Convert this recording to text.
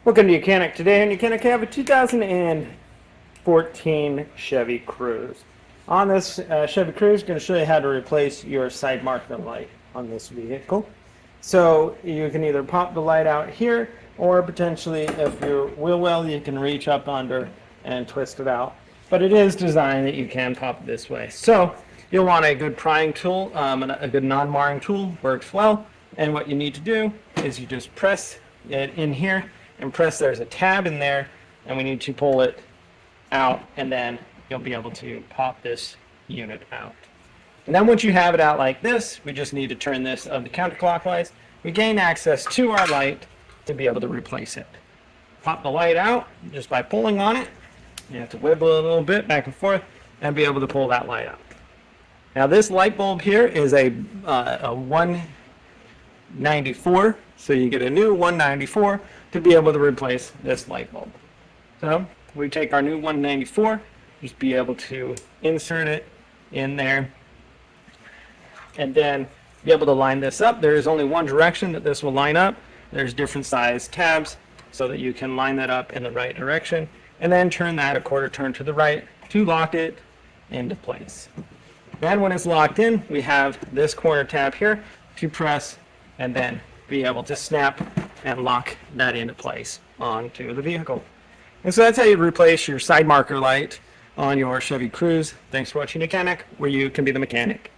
Welcome to YOUCANIC. Today on YOUCANIC I have a 2014 Chevy Cruze. On this Chevy Cruze, I'm going to show you how to replace your side marker light on this vehicle. So you can either pop the light out here, or potentially if you're wheel well, you can reach up under and twist it out. But it is designed that you can pop it this way. So you'll want a good prying tool, a good non-marring tool, works well. And what you need to do is you just press it in here and press. There's a tab in there, and we need to pull it out, and then you'll be able to pop this unit out. And then once you have it out like this, we just need to turn this counterclockwise. We gain access to our light to be able to replace it. Pop the light out just by pulling on it. You have to wiggle it a little bit back and forth and be able to pull that light out. Now this light bulb here is a 194, so you get a new 194 to be able to replace this light bulb. So we take our new 194, just be able to insert it in there, and then be able to line this up. There is only one direction that this will line up. There's different size tabs so that you can line that up in the right direction, and then turn that a quarter turn to the right to lock it into place. Then when it's locked in, we have this corner tab here to press and then be able to snap and lock that into place onto the vehicle. And so that's how you replace your side marker light on your Chevy Cruze. Thanks for watching YOUCANIC, where you can be the mechanic.